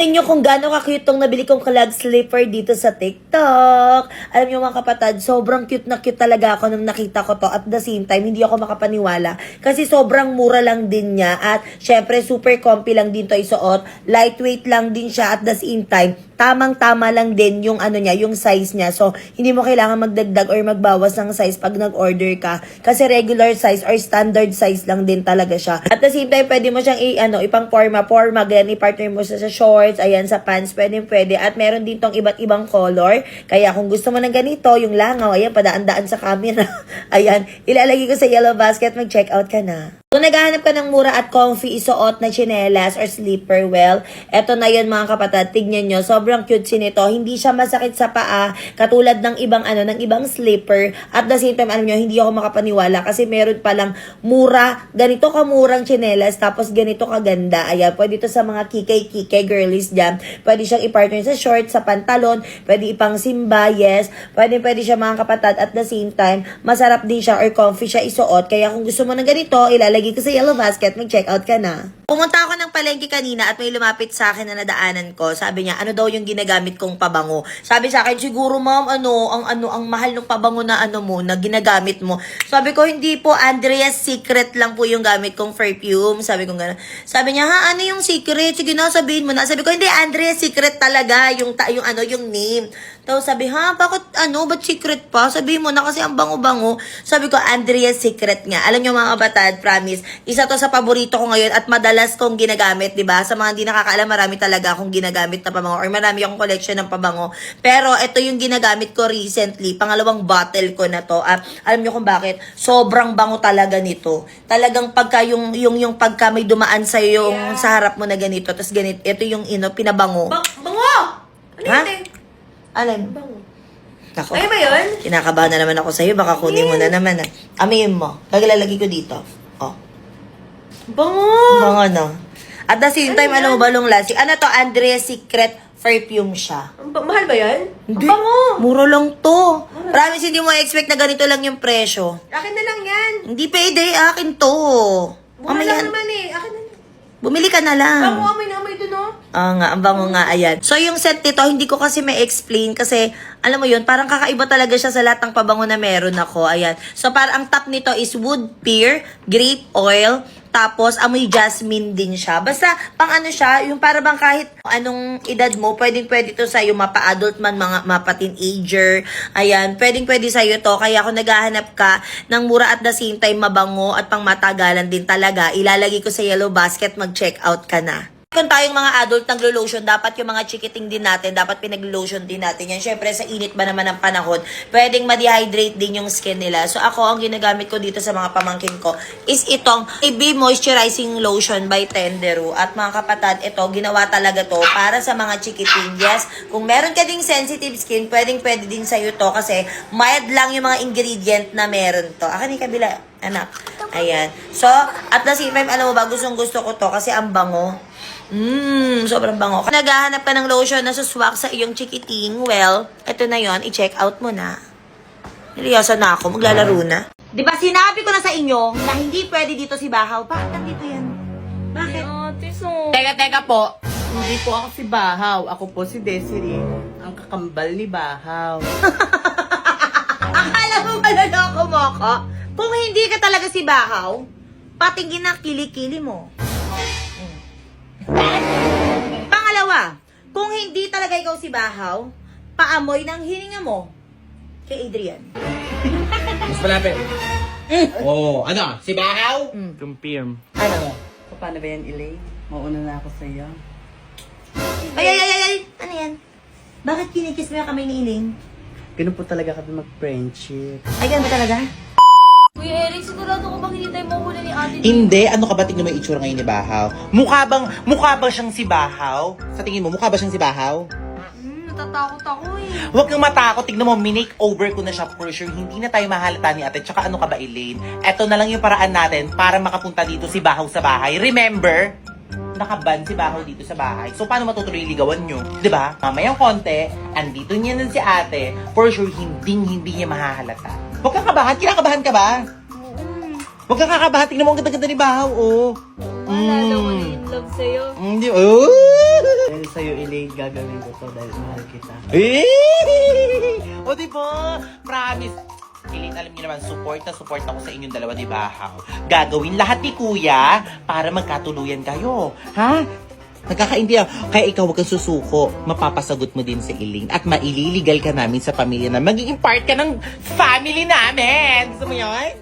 Inyo kung gaano ka-cute tong nabili kong collab slipper dito sa TikTok. Alam niyo mga kapatid, sobrang cute na cute talaga ako nung nakita ko to. At the same time, hindi ako makapaniwala. Kasi sobrang mura lang din niya. At syempre, super comfy lang din to isuot. Lightweight lang din siya at the same time. Tamang-tama lang din yung ano niya, yung size niya. So, hindi mo kailangan magdagdag or magbawas ng size pag nag-order ka. Kasi regular size or standard size lang din talaga siya. At the same time, pwede mo siyang ipang forma, ganyan, i-partner mo sa shorts, ayan, sa pants, pwede. At meron din tong iba't ibang color. Kaya kung gusto mo ng ganito, yung langaw, ayan, padaan-daan sa camera. Ayan, ilalagay ko sa yellow basket, mag-check out ka na. Kung naghahanap ka ng mura at comfy isuot na chinelas or sleeper, well, eto na yun mga kapatid, tignan nyo, sobrang cute nito. Hindi siya masakit sa paa, katulad ng ibang slipper. At the same time, alam nyo, hindi ako makapaniwala kasi meron palang mura, ganito kamurang chinelas, tapos ganito kaganda. Ayan, pwede ito sa mga kikay girlies dyan. Pwede siyang i-partner sa short, sa pantalon, pwede ipang simba, yes. Pwede siya mga kapatid. At the same time, masarap din siya or comfy siya isuot. Kaya kung gusto mo ng ganito, ilalagay ko sa yellow basket, mag-check out ka na. Pumunta ako ng palengke kanina at may lumapit sa akin na nadaanan ko. Sabi niya, ano daw yung ginagamit kong pabango? Sabi sa akin, siguro ma'am, ang mahal ng pabango na na ginagamit mo. Sabi ko, hindi po, Andrea's Secret lang po yung gamit kong perfume. Sabi ko gano'n. Sabi niya, ha, ano yung secret? Sige na, sabihin mo na. Sabi ko, hindi, Andrea's Secret talaga, yung name. Tapos sabi, ha, ba't secret pa? Sabihin mo na kasi ang bango-bango. Sabi ko, Andrea's Secret nga. Alam niyo mga kabatad, promise, isa to sa paborito ko ngayon at madalas kong ginagamit, di ba? Sa mga hindi nakakaalam, marami talaga akong ginagamit na pabango or marami akong collection ng pabango. Pero ito yung ginagamit ko recently, pangalawang bottle ko na to. At alam niyo kung bakit? Sobrang bango talaga nito. Talagang pagka yung pagka may dumaan sa yung sa harap mo na ganito, tapos ganito, ito yung pinabango. Bango! Ano Ha? yun? Alin? Bango. Ako. Ay ba yun? Kinakabahan na naman ako sa'yo. Baka kunin mo na naman. Amihin mo. Kagalalagay ko dito. Oh. Bango! Bango, no? At the same time, alam mo ba, long lasting? Ano to? Andrea's Secret perfume siya. Mahal ba yan? Hindi. Ang bango! Mura lang to. Promise, hindi mo expect na ganito lang yung presyo. Akin na lang yan. Hindi pwede. Akin to. Mura Mamaya, lang naman eh. Akin na lang. bumili ka na lang. Bango, amoy na amoy dun oh. Nga, ang bango nga, ayan. So, yung set nito, hindi ko kasi may explain kasi, alam mo yun, parang kakaiba talaga siya sa lahat ng pabango na meron ako, ayan. So, parang ang top nito is wood pear, grape oil, tapos amoy jasmine din siya. Basta, pang ano siya, yung para bang kahit anong edad mo, pwede to sa'yo, mapa-adult man, mapa-teenager, ayan, pwede sa'yo to. Kaya kung naghahanap ka ng mura at the same time mabango at pang matagalan din talaga, ilalagay ko sa yellow basket, mag-check out ka na. Kung tayong mga adult naglo-lotion, dapat yung mga chikiting din natin, dapat pinag-lotion din natin yan. Syempre, sa init ba naman ang panahon, pwedeng ma-dehydrate din yung skin nila. So, ako, ang ginagamit ko dito sa mga pamangkin ko is itong AB Moisturizing Lotion by Tenderu. At mga kapatid, ito, ginawa talaga to para sa mga chikiting. Yes, kung meron ka ding sensitive skin, pwede din sa'yo to kasi mild lang yung mga ingredient na meron to. Akin yung kabila, anak. Ayan. So, at the same time, alam mo ba, gustong-gusto ko to kasi ang bango. Sobrang bango. Kung naghahanap ka ng lotion na suswak sa iyong chikiting, well, ito na yon, i-check out mo na. Niliyasan na ako, maglalaro na. Diba sinabi ko na sa inyo na hindi pwede dito si Bahaw? Bakit nandito yan? Bakit? Teka po. Hindi po ako si Bahaw. Ako po si Desiree. Ang kakambal ni Bahaw. Akala mo maloloko mo ako? Kung hindi ka talaga si Bahaw, patingin na kilikili mo. Pangalawa, kung hindi talaga ikaw si Bahaw, paamoy ng hininga mo kay Adrian. Mas malapit. Oh, ano? Si Bahaw? Confirm. Ano? Paano ba yan, Ilay? Mauna na ako sa iyo. Ay! Ano yan? Bakit kinikis mo yung kamay ni Iling? Ganun po talaga kami mag-friendship. Ay, ganun ba talaga? Kuya Eric, sigurado ko bang hinintay mo huli ni ate? Hindi. Ano ka ba tingnan mo yung itsura ngayon ni Bahaw? Mukha ba siyang si Bahaw? Sa tingin mo, mukha ba siyang si Bahaw? Natatakot ako eh. Huwag kang matakot. Tignan mo, minake-over ko na siya for sure. Hindi na tayo mahalata ni ate. Tsaka ano ka ba, Elaine? Eto na lang yung paraan natin para makapunta dito si Bahaw sa bahay. Remember? Nakaban si Bahaw dito sa bahay. So, paano matutuloy yung ligawan nyo? Diba? Mamayang konti, andito niya na si ate. For sure, hindi niya mahahalata. Huwag kang kabahan. Kinakabahan ka ba? Huwag kang kakabahan. Tingnan mo ang ganda-ganda ni Bahaw, oh. Wala lang ko in love sa'yo. Hindi. Oh! Dahil sa'yo, Elaine, gagawin ko to dahil mahal kita. O diba? Promise. Elaine, alam niyo naman, support na support ako sa inyong dalawa, di ba? Gagawin lahat ni Kuya para magkatuluyan kayo. Ha? Nagkakaintindihan. Kaya ikaw huwag kang susuko. Mapapasagot mo din si Elaine at maililigal ka namin sa pamilya na magiging part ka ng family namin. Gusto mo yun?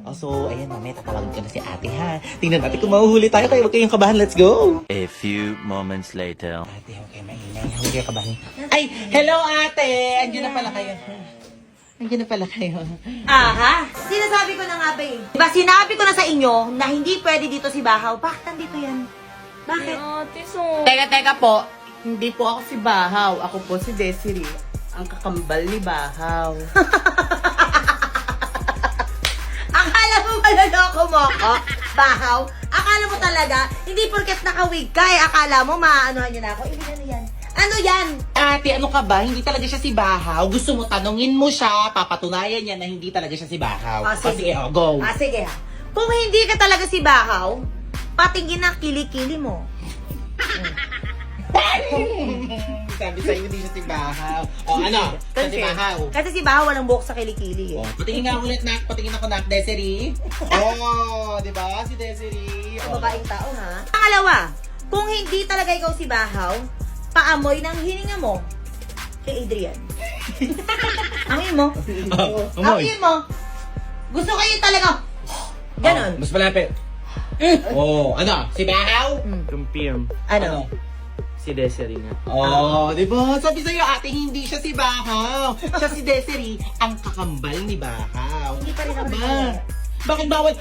Oh, so, ayan, mamaya tatawagin ko na si ate, ha? Tingnan natin kung mahuhuli tayo. Kaya huwag kayong kabahan. Let's go! A few moments later. Ate, huwag kayo maingay. Huwag kayo kabahan. Ay, hello, ate! Andiyan na pala kayo. Andiyan na pala kayo. Aha! Sinasabi ko na nga ba eh. Diba sinabi ko na sa inyo na hindi pwede dito si Bahaw. Bakit nandito yan? Bakit? Ate, so... Teka po. Hindi po ako si Bahaw. Ako po si Desiree. Ang kakambal ni Bahaw. Akala mo maloloko mo ako? Bahaw? Akala mo talaga, hindi porket nakawig ka eh. Akala mo maanohan niya na ako. Hindi ano yan? Ano yan? Ate, ano ka ba? Hindi talaga siya si Bahaw. Gusto mo, tanungin mo siya. Papatunayan niya na hindi talaga siya si Bahaw. Ah, sige. Oh, go. Ah, sige ha. Kung hindi ka talaga si Bahaw, patingin na kilikili mo. Sabi sa'yo, hindi siya si Bahaw. O, ano? Siya si Bahaw. Kasi si Bahaw walang buhok sa kilikili eh. Oh, patingin nga ulit, Nak. Patingin ako, Nak. Desiree. Oh, di ba? Si Desiree. Sa babaeng tao ha. Pangalawa, kung hindi talaga ikaw si Bahaw, paamoy ng hininga mo kay Adrian. Amoy mo. Amoy mo. Gusto kayo talaga. Ganon. Mas malapit. Oh, ano? Si Bahaw? Confirm. Ano? Si Desiree nga. Oh, di ba? Sabi sa'yo, ate, hindi siya si Bahaw. Siya si Desiree, ang kakambal ni Bahaw. Hindi pa rin ako Ba? nagkakaya. Bakit bawal?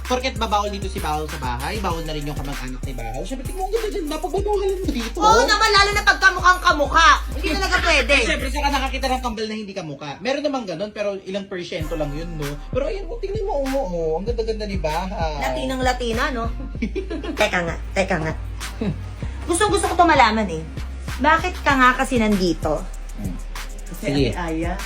Porket babawal dito si Bahaw sa bahay, bawal na rin yung kamag-anak ni Bahaw. Siyempre, tingnan mo ganda-ganda, pagbabawalan mo dito. Oo naman, lalo na pagkamukhang kamukha. Hindi talaga pwede. Siyempre, saka nakakita ng kambal na hindi kamukha. Meron naman ganun, pero ilang porsyento lang yun, no? Pero ayun, tingnan mo, oo, ang ganda-ganda ni Bahaw. Latinang Latina, no? teka nga. Gusto ko to malaman eh. Bakit ka nga kasi nandito? Kasi Sige. Ate Aya,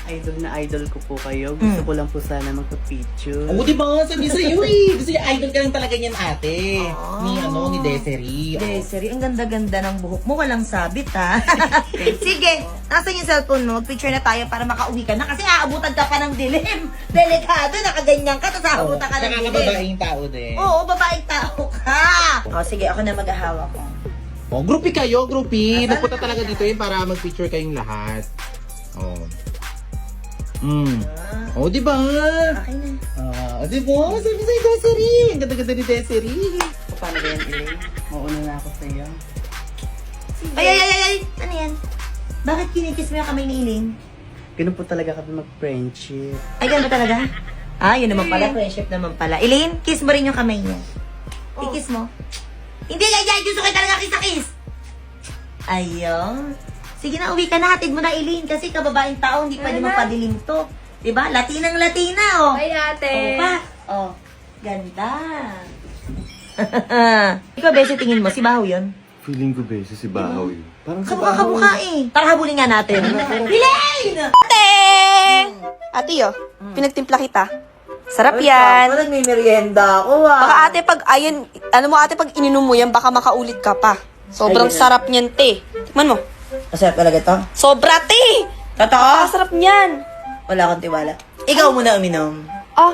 idol ko po kayo. Gusto ko lang po sana magpa-picture. Oo, di ba? Sabi sa'yo eh. Kasi idol ka lang talaga niyan, ate. Oh. Ni Desiree. Oo. Desiree, ang ganda-ganda ng buhok mo. Walang sabit, ha? Sige, nasan yung cellphone mo? Picture na tayo para makauwi ka na. Kasi aabutan ka pa ng dilim. Delikado, nakaganyan ka, tapos aabutan ka ng Saka dilim. babaeng tao din. Oo, babaeng tao ka. O, sige, ako na mag-ahawak ko. Oh, groupie kayo, groupie. Asan Nagpunta na? talaga dito yun para mag-picture kayong lahat. Oh. Oh, di ba? Okay na. Di ba? Sabi sa'yo, Desiree. Ang ganda-ganda ni Desiree. Paano ba yan, Elaine? Mauna na ako sa iyo. Ay! Ano yan? Bakit kinikis mo yung kamay ni Eileen? Ganun po talaga kami mag-friendship. Ay, ganun ba talaga? Ah, yun naman pala. Friendship naman pala. Eileen, kiss mo rin yung kamay niya. I-kiss mo. Hindi, ay, gusto kayo talaga kiss-a-kiss. Ayun. Sige na, uwi ka na. Hatid mo na, Eileen. Kasi kababaeng tao, hindi pwede magpadilim to. Diba? Latinang Latina, oh. Bye, ate. Oh, pa. Oh, ganda. Ikaw, Bessie, tingin mo, si Bahaw yun? Feeling ko ba si Bahaw yun? Parang si Kamukha-kamukha eh. Tara, habulin nga natin. Eileen! Ate! Ate yo, pinagtimpla kita. Sarap yan. Parang may merienda ako, ah. Baka ate pag, ayun, ano mo ate pag ininom mo yan, baka makaulit ka pa. Sobrang Ayun. sarap niyan, te. Tikman mo. Masarap talaga to. Sobra, te! Totoo? Sarap niyan. Wala akong tiwala. Ikaw muna uminom. Ah,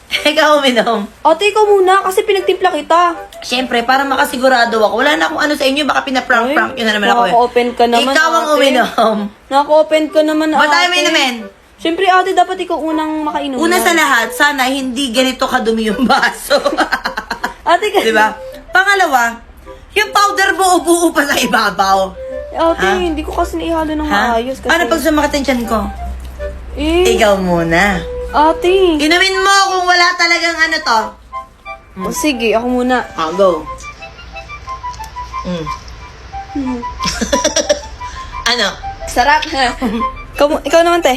Ikaw uminom. ate ikaw muna kasi pinagtimpla kita. Siyempre, para makasigurado ako. Wala na akong ano sa inyo. Baka pinaprank-prank yun na naman ako eh. Nakaka-open ka naman, Ikaw ang ate. uminom. Nakaka-open ka naman, Ba't tayo ate. may inumin? Siyempre, ate, dapat ikaw unang makainom. Una yan. sa lahat, sana hindi ganito kadumi yung baso. Ate, kasi... Di ba? Pangalawa, yung powder mo ubuo pa sa ibabaw. Ate, Ha? hindi ko kasi naihalo ng Ha? maayos kasi... Ano pag sumakit yung tiyan ko? Eh, Ikaw muna. ate. Inumin mo kung wala talagang ano to. O, sige, ako muna. Ah, go. Ano? Sarap. ikaw naman, te.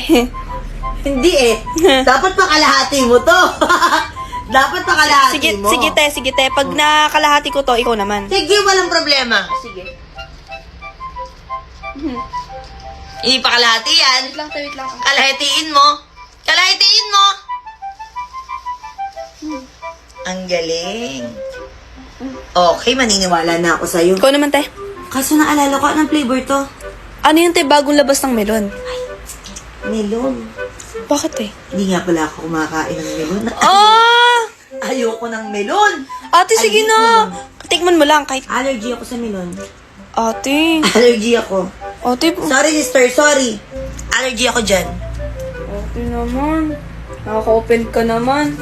Hindi eh. Dapat pakalahati mo to. Dapat pakalahati Sige, mo. sige, te. Pag nakalahati ko to, ikaw naman. Sige, walang problema. Sige. Ipakalahati yan. Wait lang. Kalahatiin mo. Kalahatiin mo. Ang galing. Okay, maniniwala na ako sa'yo. Ikaw naman, te. Kaso naalala ko, anong flavor to? Ano yung te bagong labas ng melon? Melon. Bakit eh? Hindi nga pala ako kumakain ng melon. Ah! Ayoko ng melon. Ate, sige na. Tikman mo lang kahit... Allergy ako sa melon. Ate. Allergy ako. Ate, Sorry, sister. Sorry. Allergy ako dyan. ate naman. Nakaka-open ka naman.